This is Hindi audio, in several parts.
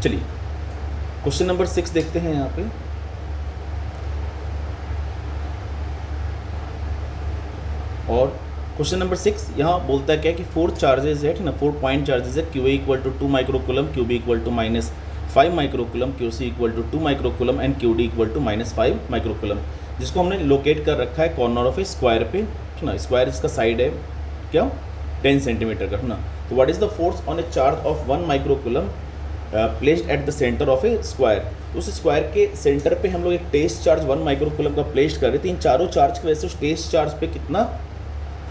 चलिए क्वेश्चन नंबर 6 देखते हैं यहाँ पे। और क्वेश्चन नंबर 6 यहाँ बोलता है क्या कि 4 चार्जेस है, ठीक ना, 4 पॉइंट चार्जेस है, q a equal to 2 microcoulomb, q b equal to -5 microcoulomb, q c equal to 2 microcoulomb and q d equal to -5 microcoulomb, जिसको हमने लोकेट कर रखा है कॉर्नर ऑफ ए स्क्वायर पे, ठीक ना। स्क्वायर इसका साइड है क्या 10 सेंटीमीटर का, है ना। तो what is the force on A charge of 1 microcoulomb placed at the centre of A square. तो उस स्क्वायर के सेंटर पे हम लोग एक टेस्ट चार्ज 1 माइक्रोकुलम का प्लेस्ड कर रहे थे। इन चारों चार्ज की वजह से उस टेस्ट चार्ज पे कितना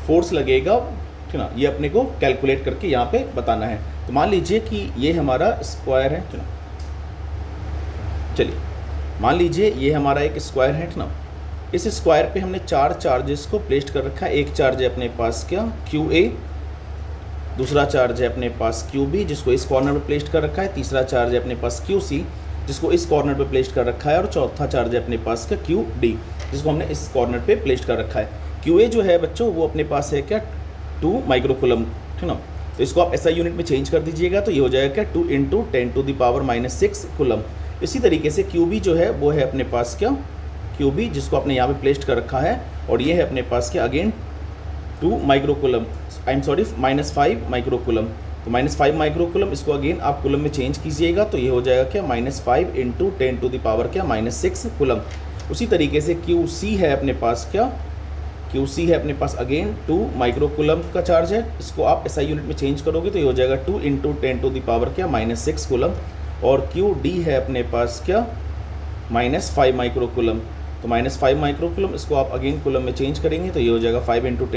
फोर्स लगेगा, ठीक ना, ये अपने को कैलकुलेट करके यहाँ पे बताना है। तो मान लीजिए कि ये हमारा स्क्वायर है, ठीक ना। चलिए मान लीजिए ये हमारा एक स्क्वायर है, ठीक ना। इस स्क्वायर पे हमने 4 चार्जेस को प्लेस्ड कर रखा है। एक चार्ज है अपने पास क्या क्यू ए, दूसरा चार्ज है अपने पास क्यू बी जिसको इस कॉर्नर पे प्लेस्ड कर रखा है, तीसरा चार्ज है अपने पास क्यू सी जिसको इस कॉर्नर पे प्लेस्ड कर रखा है, और चौथा चार्ज है अपने पास क्या क्यू डी जिसको हमने इस कॉर्नर पे प्लेस्ड कर रखा है। क्यू ए जो है बच्चों वो अपने पास है क्या 2 माइक्रोकुलम, ठीक ना। तो इसको आप ऐसा यूनिट में चेंज कर दीजिएगा तो ये हो जाएगा क्या 2 × 10⁻⁻6 कुलम। इसी तरीके से क्यू बी जो है वो है अपने पास क्या क्यू बी जिसको आपने यहाँ पे प्लेस्ड कर रखा है, और ये है अपने पास क्या अगेन 2 माइक्रोकुलम, -5 माइक्रोकुलम। तो -5 माइक्रोकुलम इसको अगेन आप कुलम में चेंज कीजिएगा तो ये हो जाएगा क्या -5 × 10⁻6 कुलम। उसी तरीके से क्यू सी है अपने पास क्या क्यू सी है अपने पास अगेन 2 माइक्रोकुलम का चार्ज है। इसको आप ऐसा यूनिट में चेंज करोगे तो ये हो जाएगा 2 × 10⁻6 कुलम। और क्यू डी है अपने पास क्या -5 माइक्रोकुलम। तो -5 माइक्रोकुलम इसको आप अगेन कुलम में चेंज करेंगे तो ये हो जाएगा 5 ×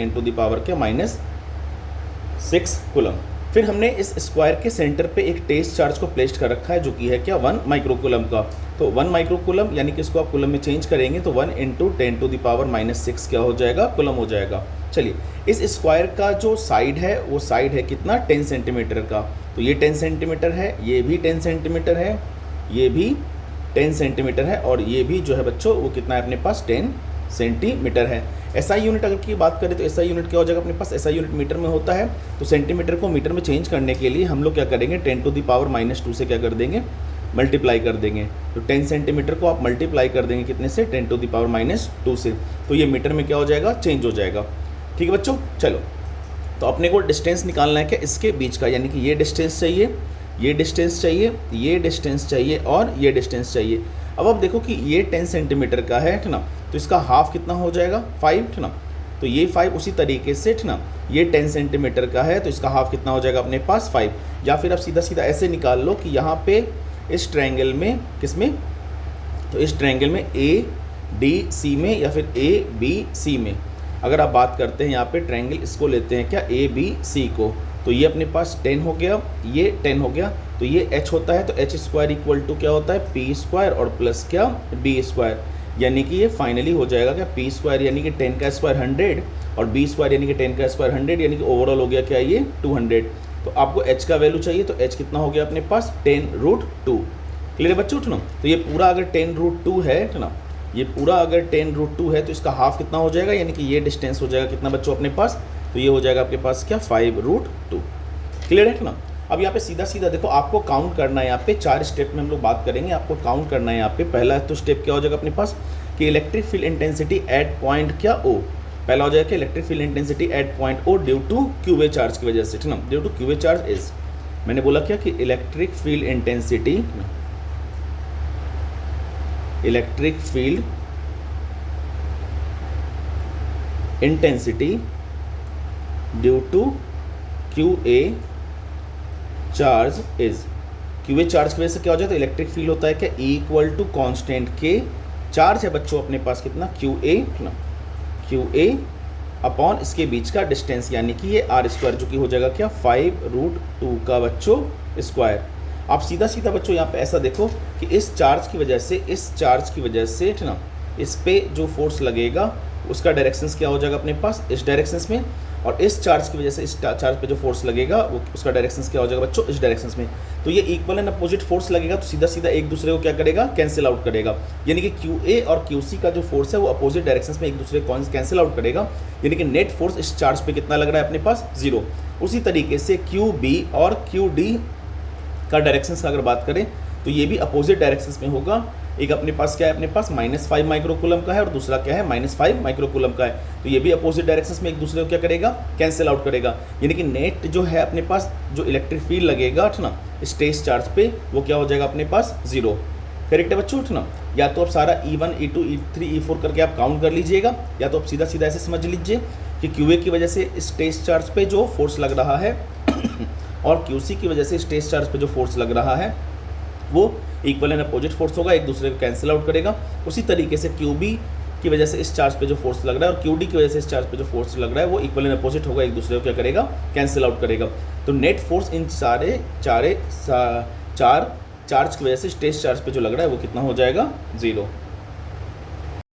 10⁻6 कुलम। फिर हमने इस स्क्वायर के सेंटर पे एक टेस्ट चार्ज को प्लेस्ड कर रखा है जो कि है क्या 1 माइक्रोकुलम का। तो 1 माइक्रोकुलम यानी कि इसको आप कुलम में चेंज करेंगे तो 1 × 10⁻6 क्या हो जाएगा कुलम हो जाएगा। चलिए इस स्क्वायर का जो साइड है वो साइड है कितना 10 सेंटीमीटर का। तो ये 10 सेंटीमीटर है, ये भी 10 सेंटीमीटर है, ये भी 10 सेंटीमीटर है, और ये भी जो है बच्चों वो कितना है अपने पास 10 सेंटीमीटर है। एसआई यूनिट अगर की बात करें तो एसआई यूनिट क्या हो जाएगा अपने पास, एसआई यूनिट मीटर में होता है। तो सेंटीमीटर को मीटर में चेंज करने के लिए हम लोग क्या करेंगे 10⁻⁻2 से क्या कर देंगे मल्टीप्लाई कर देंगे। तो 10 सेंटीमीटर को आप मल्टीप्लाई कर देंगे कितने से 10⁻⁻2 से, तो ये मीटर में क्या हो जाएगा चेंज हो जाएगा। ठीक है बच्चों। चलो तो अपने को डिस्टेंस निकालना है क्या इसके बीच का, यानी कि ये डिस्टेंस चाहिए, ये डिस्टेंस चाहिए, ये डिस्टेंस चाहिए और ये डिस्टेंस चाहिए। अब आप देखो कि ये 10 सेंटीमीटर का है, ठीक ना, तो इसका हाफ कितना हो जाएगा 5, ठीक ना। तो ये 5 उसी तरीके से, ठीक ना, ये 10 सेंटीमीटर का है तो इसका हाफ कितना हो जाएगा अपने पास 5। या फिर आप सीधा सीधा ऐसे निकाल लो कि यहाँ पे इस ट्रायंगल में किसमें, तो इस ट्रायंगल में ए डी सी में या फिर ए बी सी में अगर आप बात करते हैं यहाँ पे ट्रायंगल इसको लेते हैं क्या ए बी सी को, तो ये अपने पास 10 हो गया, ये 10 हो गया, तो ये h होता है तो h² इक्वल टू क्या होता है p² और प्लस क्या b², यानी कि ये फाइनली हो जाएगा क्या p² यानी कि 10 का स्क्वायर 100 और b² यानी कि 10 का स्क्वायर 100, यानी कि ओवरऑल हो गया क्या ये 200। तो आपको h का वैल्यू चाहिए तो h कितना हो गया अपने पास 10√2। क्लियर बच्चों, उठना। तो ये पूरा अगर 10√2 है, है ना, ये पूरा अगर 10√2 है तो इसका हाफ कितना हो जाएगा, यानी कि ये डिस्टेंस हो जाएगा कितना बच्चों अपने पास, तो ये हो जाएगा आपके पास क्या 5√2। क्लियर है ना। अब यहाँ पे सीधा सीधा देखो आपको काउंट करना है, यहाँ पे 4 स्टेप में हम लोग बात करेंगे, आपको काउंट करना है। यहाँ पे पहला तो स्टेप क्या हो जाएगा अपने पास कि electric field intensity at point क्या ओ, पहला हो जाएगा कि electric field intensity at point O due to q a charge की वजह से, ठीक ना, due to q a charge is, मैंने बोला क्या कि electric field intensity due to q a charge is, q a charge की वजह से क्या हो जाता है इलेक्ट्रिक फील्ड होता है क्या इक्वल टू कांस्टेंट के, चार्ज है बच्चों अपने पास कितना क्यूए, ना क्यूए अपॉन इसके बीच का डिस्टेंस, यानी कि ये r² जो कि हो जाएगा क्या 5√2 का बच्चों स्क्वायर। आप सीधा सीधा बच्चों यहाँ पे ऐसा देखो कि इस चार्ज की वजह से ना इस पे जो फोर्स लगेगा उसका डायरेक्शंस क्या हो जाएगा अपने पास इस डायरेक्शंस में, और इस चार्ज की वजह से इस चार्ज पे जो फोर्स लगेगा वो उसका डायरेक्शंस क्या हो जाएगा बच्चों इस डायरेक्शंस में। तो ये इक्वल एंड अपोजिट फोर्स लगेगा तो सीधा सीधा एक दूसरे को क्या करेगा कैंसिल आउट करेगा, यानी कि QA और QC का जो फोर्स है वो अपोजिट डायरेक्शंस में एक दूसरे को कैंसिल आउट करेगा, यानी कि नेट फोर्स इस चार्ज पे कितना लग रहा है अपने पास 0। उसी तरीके से QB और QD का डायरेक्शंस का अगर बात करें तो ये भी अपोजिट डायरेक्शंस में होगा। एक अपने पास क्या है, अपने पास -5 माइक्रोकूलम का है और दूसरा क्या है, -5 माइक्रोकूलम का है। तो ये भी अपोजिट डायरेक्शंस में एक दूसरे को क्या करेगा, कैंसिल आउट करेगा। यानी कि नेट जो है अपने पास जो इलेक्ट्रिक फील्ड लगेगा ना स्टेज चार्ज पे, वो क्या हो जाएगा अपने पास 0। करेक्ट है बच्चों ना। या तो आप सारा E1 E2 E3 E4 करके आप काउंट कर लीजिएगा, या तो आप सीधा सीधा ऐसे समझ लीजिए कि QA की वजह से स्टेज चार्ज पे जो फोर्स लग रहा है और QC की वजह से स्टेज चार्ज पे जो फोर्स लग रहा है वो इक्वल एंड अपोजिट फोर्स होगा, एक दूसरे को कैंसिल आउट करेगा। उसी तरीके से QB की वजह से इस चार्ज पे जो फोर्स लग रहा है और QD की वजह से इस चार्ज पे जो फोर्स लग रहा है वो इक्वल एंड अपोजिट होगा, एक दूसरे को क्या करेगा, कैंसिल आउट करेगा। तो नेट फोर्स इन चार चार्ज की वजह से स्टेज चार्ज पे जो लग रहा है वो कितना हो जाएगा, 0।